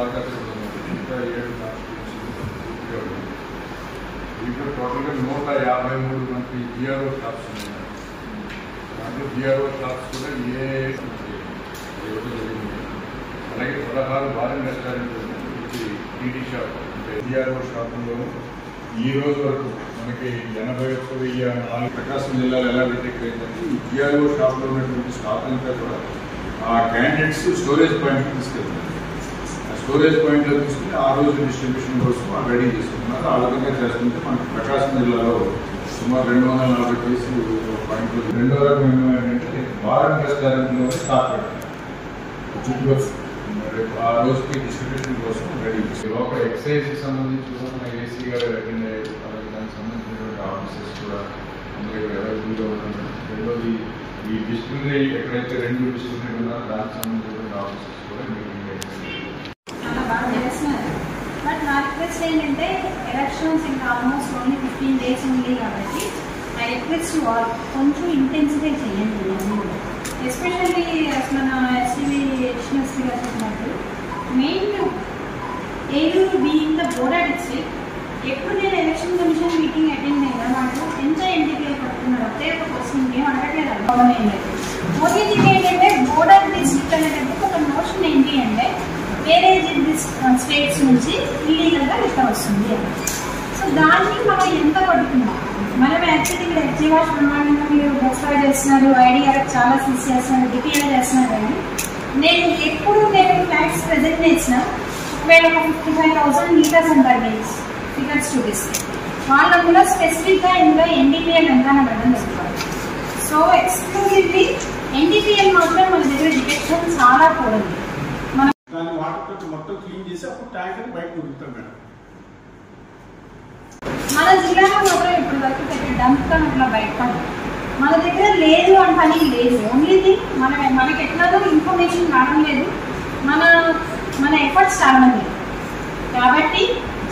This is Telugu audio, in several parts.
మార్గదర్శకం ఇంకా 7 దీంట్లో టోటల్గా 153 మంది జిఆర్ఓ షాప్స్ ఉన్నాయి. దాంట్లో జిఆర్ఓ షాప్స్ కూడా జరిగింది. అలాగే 16 bar and restaurant TT shop అంటే జిఆర్ఓ షాపుల్లో ఈ రోజు వరకు మనకి 81,004 ప్రకాశం జిల్లాలో ఎలా డిటెక్ట్ అయిందంటే ఈ జిఆర్ఓ షాప్లో ఉన్నటువంటి స్టాక్ అంతా కూడా ఆ క్యాండిడేట్స్ స్టోరేజ్ పాయింట్కి తీసుకెళ్తారు. ఆ స్టోరేజ్ పాయింట్లో తీసుకుని ఆ రోజు డిస్ట్రిబ్యూషన్ కోసం రెడీ చేసుకుంటున్నారు. ఆ విధంగా చేస్తుంటే మనకి ప్రకాశం జిల్లాలో సుమారు 240 కేసులు పాయింట్లు. రెండో రకం ఏమంటే బార్ అండ్ రెస్టారెంట్లోనే స్టాక్ పెట్టారు. చుట్టుపక్కల ఆ రోజుకి డిస్ట్రిబ్యూషన్ కోసం రెడీ చేసి లోపల ఎక్సైజ్కి సంబంధించి కూడా మన ఏసీ గారు అటెండ్ అయ్యారు. అలాగే దానికి సంబంధించినటువంటి ఆఫీసర్స్ కూడా అందులో అవైలబుల్గా ఉన్నారు. రెండోది ఈ డిస్ప్లే ఎక్కడైతే 2 డిస్ప్లే ఉన్నారో దానికి సంబంధించినటువంటి ఆఫీసర్స్ కూడా మీటింగ్ చాలా బాగా చేస్తున్నారు. బట్ నా రిక్వెస్ట్ ఏంటంటే ఎలక్షన్స్ ఇంకా ఆల్మోస్ట్ ఓన్లీ 15 days ఉంది కాబట్టి ఐ రిక్వెస్ట్ వాళ్ళు కొంచెం ఇంటెన్సిఫై చేయండి. ఎస్పెషల్లీ మన ఎస్టీవీ ఎడిషనల్స్ గారు చెప్పినట్టు main Eluru being the border district ఎప్పుడు నేను ఎలక్షన్ కమిషన్ మీటింగ్ అటెండ్ అయినా వాళ్ళు ఎంత ఎన్టీపీఐ పడుతున్నారు ఒకే ఒక క్వశ్చన్ ఇంకేం అడగట్లేదు. అనుభవం ఏంటంటే మోదీజీకి ఏంటంటే బోర్డర్ డిస్ట్రిక్ట్ అనేటప్పుడు ఒక నోషన్ ఏంటి అంటే వేరే స్టేట్స్ నుంచి ఇల్లీగల్గా ఇట్లా వస్తుంది అని. సో దాన్ని మనం ఎంత పడుతున్నాం. మనం యాక్చువల్లీ ఇక్కడ జీవాష్ బ్రహ్మాండంగా మీరు దసరా చేస్తున్నారు, ఐడిఆర్ చాలా సీజ్ చేస్తున్నారు, డిపిఆర్ చేస్తున్నారు. కానీ నేను ఎప్పుడు ఫ్లాట్స్ ప్రజెంట్ చేసిన ఒకవేళ 55,000 లీటర్స్ అంటారు గేమ్స్ ఫిగర్స్ చూపిస్తే వాళ్ళు అందులో స్పెసిఫిక్గా ఇందులో ఎన్డీపీఎల్ ఎంత అని అర్థం చేసుకోవాలి. సో ఎక్స్క్లూజివ్లీ ఎన్డీపీఎల్ మాత్రం మన దగ్గర డిటెక్షన్ చాలా కూడదు. దాన్ని వాటర్ తో మొత్తం క్లీన్ చేసి అప్పుడు ట్యాంకర్ బయట వదులుతాం మేడం. మన జిల్లాలో మాత్రం ఇప్పటి వరకు పెద్ద డంప్ కానీ అట్లా బయటపడదు. మన దగ్గర లేదు అని పని లేదు. ఓన్లీ థింగ్ మనకి ఎట్లాగో ఇన్ఫర్మేషన్ రావడం లేదు, మన ఎఫర్ట్స్ రావడం లేదు. కాబట్టి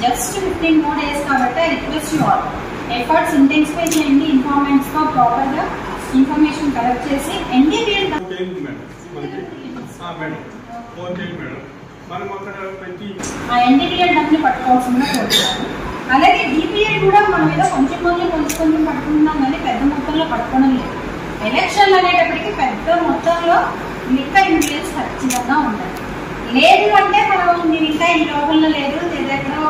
జస్ట్ 15 more days కాబట్టి I request you all efforts intensify చేయండి. ఇన్ఫార్మెంట్స్తో ప్రాపర్గా ఇన్ఫర్మేషన్ కలెక్ట్ చేసి ఎన్డీపీఎల్ ఆ ఎన్డీపీఎల్ డబ్బుని పట్టుకోవాల్సిందిగా కోరుతున్నాను. అలాగే డిపిఎల్ కూడా మన మీద కొంచెం కొంచెం పట్టుకుంటున్నాం కానీ పెద్ద మొత్తంలో పట్టుకోవడం లేదు. ఎలక్షన్లు అనేటప్పటికీ పెద్ద మొత్తంలో లిక్కర్ ఇన్ఫ్లుయెన్స్ ఖచ్చితంగా ఉంటుంది. లేదు అంటే మనం మీరు ఇంకా ఈ లోపల లేదు ఎక్కడో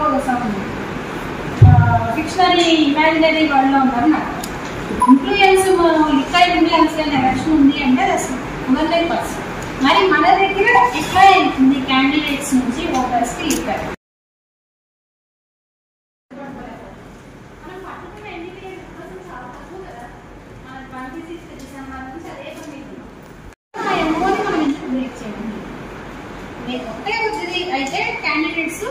ఫిక్షనరీ ఇమాజినరీ వరల్డ్లో ఉన్నారు. నాకు ఇన్ఫ్లుయెన్స్ లిక్కర్ ఇన్ఫ్లుయెన్స్ కానీ ఎలక్షన్ ఉంది అంటే 100%. మరి మన దగ్గర ఎట్లా వెళ్తుంది క్యాండిడేట్స్ నుంచి ఓటర్స్కి లిక్కర్ ఒకే వచ్చింది అయితే క్యాండిడేట్స్